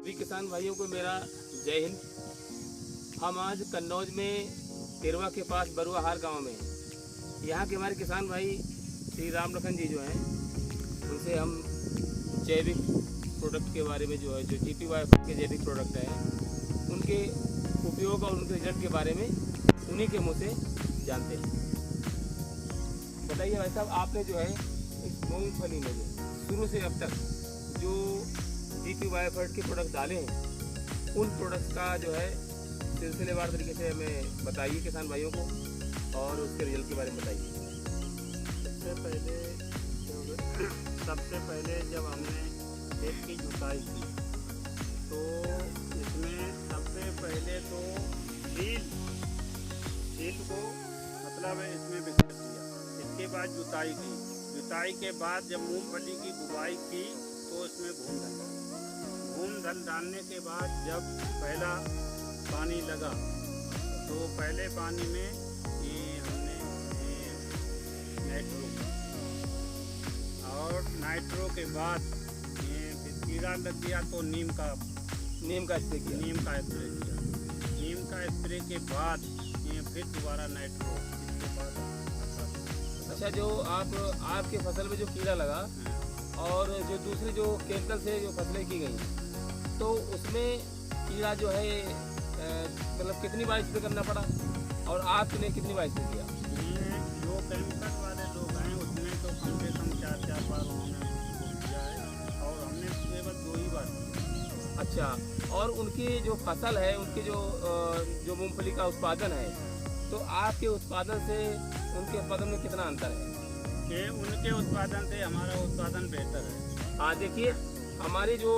सभी किसान भाइयों को मेरा जय हिंद। हम आज कन्नौज में तिरवा के पास बरुआहार गांव में हैं। यहाँ के हमारे किसान भाई श्री राम लखन जी जो हैं, उनसे हम जैविक प्रोडक्ट के बारे में जो है, जो GP बायोफर्ट के जैविक प्रोडक्ट हैं, उनके उपयोग और उनके रिजल्ट के बारे में उन्हीं के मुँह से जानते हैं। बताइए भाई साहब, आपने जो है इस मूंगफली में जो शुरू से अब तक जो GP बायोफर्ट के प्रोडक्ट डाले हैं, उन प्रोडक्ट्स का जो है सिलसिलेवार तरीके से हमें बताइए किसान भाइयों को, और उसके रिजल्ट के बारे में बताइए। सबसे पहले जब हमने खेत की जुताई की तो इसमें सबसे पहले तो सील को मतलब इसमें बिखर दिया। इसके बाद जुताई की, जुताई के बाद जब मूंगफली की बुवाई की तो इसमें घूम डालने के बाद जब पहला पानी लगा तो पहले पानी में हमने नाइट्रो, और नाइट्रो के बाद फिर कीड़ा लग गया तो नीम का स्प्रे किया। नीम का स्प्रे के बाद फिर दोबारा नाइट्रो, इसके बाद। अच्छा, जो आपके फसल में जो कीड़ा लगा और जो दूसरी जो केमिकल से जो फसलें की गई, तो उसमें कीड़ा जो है मतलब कितनी बार स्प्रे करना पड़ा और आपने कितनी बार स्प्रे किया? जो केमिकल वाले लोग हैं उसमें तो कम से कम 4 बार उन्होंने किया है, और हमने केवल 2 ही बार। अच्छा, और उनकी जो फसल है, उनकी जो मूंगफली का उत्पादन है, तो आपके उत्पादन से उनके उत्पादन में कितना अंतर है? कि उनके उत्पादन से हमारा उत्पादन बेहतर है। हाँ, देखिए, हमारे जो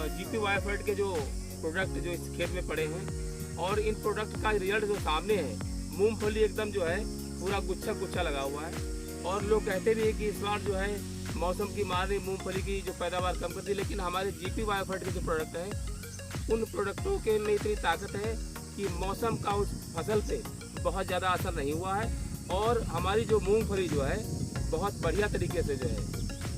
GP बायोफर्ट के जो प्रोडक्ट जो इस खेत में पड़े हैं, और इन प्रोडक्ट का रिजल्ट जो सामने है, मूंगफली एकदम जो है पूरा गुच्छा लगा हुआ है। और लोग कहते भी हैं कि इस बार जो है मौसम की मार ने मूंगफली की जो पैदावार कम कर दी, लेकिन हमारे GP बायोफर्ट के जो प्रोडक्ट हैं, उन प्रोडक्टों के में इतनी ताकत है कि मौसम का उस फसल पे बहुत ज़्यादा असर नहीं हुआ है, और हमारी जो मूंगफली जो है बहुत बढ़िया तरीके से जो है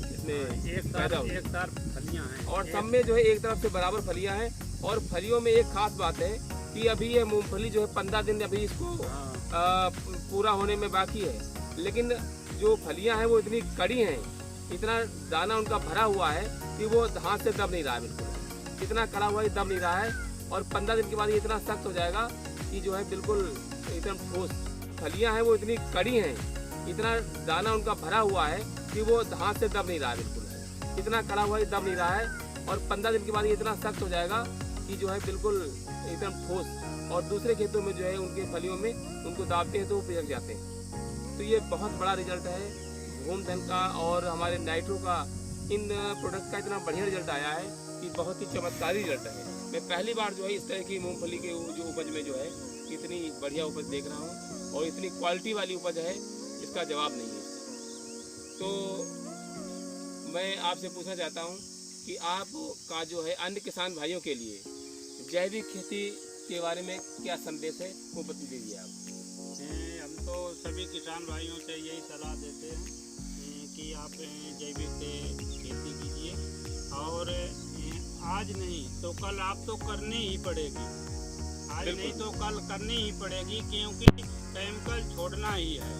इसमें एक साथ फलियाँ हैं, और सब में जो है एक तरफ से बराबर फलियाँ हैं। और फलियों में एक खास बात है कि अभी ये मूंगफली जो है 15 दिन अभी इसको पूरा होने में बाकी है, लेकिन जो फलियाँ हैं वो इतनी कड़ी हैं, इतना दाना उनका भरा हुआ है कि वो हाथ से दब नहीं रहा है, बिल्कुल इतना कड़ा हुआ है, दब नहीं रहा है। और 15 दिन के बाद ये इतना सख्त हो जाएगा कि जो है बिल्कुल एकदम ठोस। फलियाँ हैं वो इतनी कड़ी हैं, इतना दाना उनका भरा हुआ है कि वो हाथ से दब नहीं रहा है, बिल्कुल इतना कड़ा हुआ है, दब नहीं रहा है। और 15 दिन के बाद ये इतना सख्त हो जाएगा कि जो है बिल्कुल एकदम ठोस। और दूसरे खेतों में जो है उनके फलियों में उनको दाबते हैं तो वो पिघल जाते हैं। तो ये बहुत बड़ा रिजल्ट है घूमधन का और हमारे नाइट्रो का। इन प्रोडक्ट का इतना बढ़िया रिजल्ट आया है कि बहुत ही चमत्कारी रिजल्ट है। मैं पहली बार जो है इस तरह की मूंगफली के जो उपज में जो है इतनी बढ़िया उपज देख रहा हूँ, और इतनी क्वालिटी वाली उपज है, इसका जवाब नहीं है। तो मैं आपसे पूछना चाहता हूँ कि आपका जो है अन्य किसान भाइयों के लिए जैविक खेती के बारे में क्या संदेश है, वो बता दीजिए आप। हम तो सभी किसान भाइयों से यही सलाह देते हैं कि आप जैविक खेती कीजिए, और आज नहीं तो कल आप तो करनी ही पड़ेगी, आज नहीं तो कल करनी ही पड़ेगी, क्योंकि केमिकल छोड़ना ही है।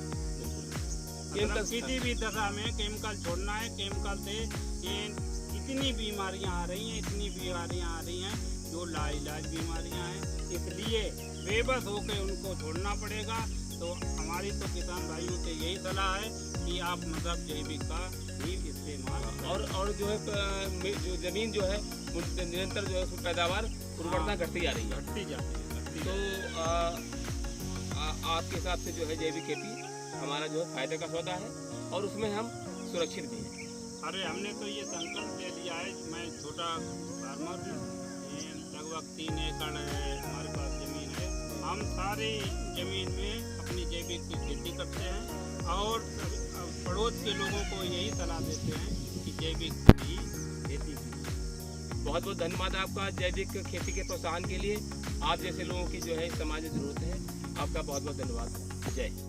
मतलब किसी भी दशा में केमिकल छोड़ना है। केमिकल से इतनी बीमारियां आ रही हैं जो लाइलाज बीमारियां हैं, इसलिए बेबस होकर उनको छोड़ना पड़ेगा। तो हमारी तो किसान भाइयों से यही सलाह है कि आप मतलब जैविक का ही इस्तेमाल, और जो है जो जमीन जो है निरंतर जो है उसमें पैदावार उर्वरता घटती जा रही है। तो आपके हिसाब से जो है जैविक खेती हमारा जो है फायदे का सौदा है, और उसमें हम सुरक्षित भी हैं। अरे हमने तो ये संकल्प ले लिया है। मैं छोटा फार्मर हूँ, लगभग 3 एकड़ हमारे पास ज़मीन है। हम सारी ज़मीन में अपनी जैविक की खेती करते हैं, और पड़ोस के लोगों को यही सलाह देते हैं कि जैविक की खेती कीजिए। बहुत बहुत धन्यवाद आपका जैविक खेती के प्रोत्साहन के लिए। आप जैसे लोगों की जो है समाज में जरूरत है। आपका बहुत बहुत धन्यवाद। जय।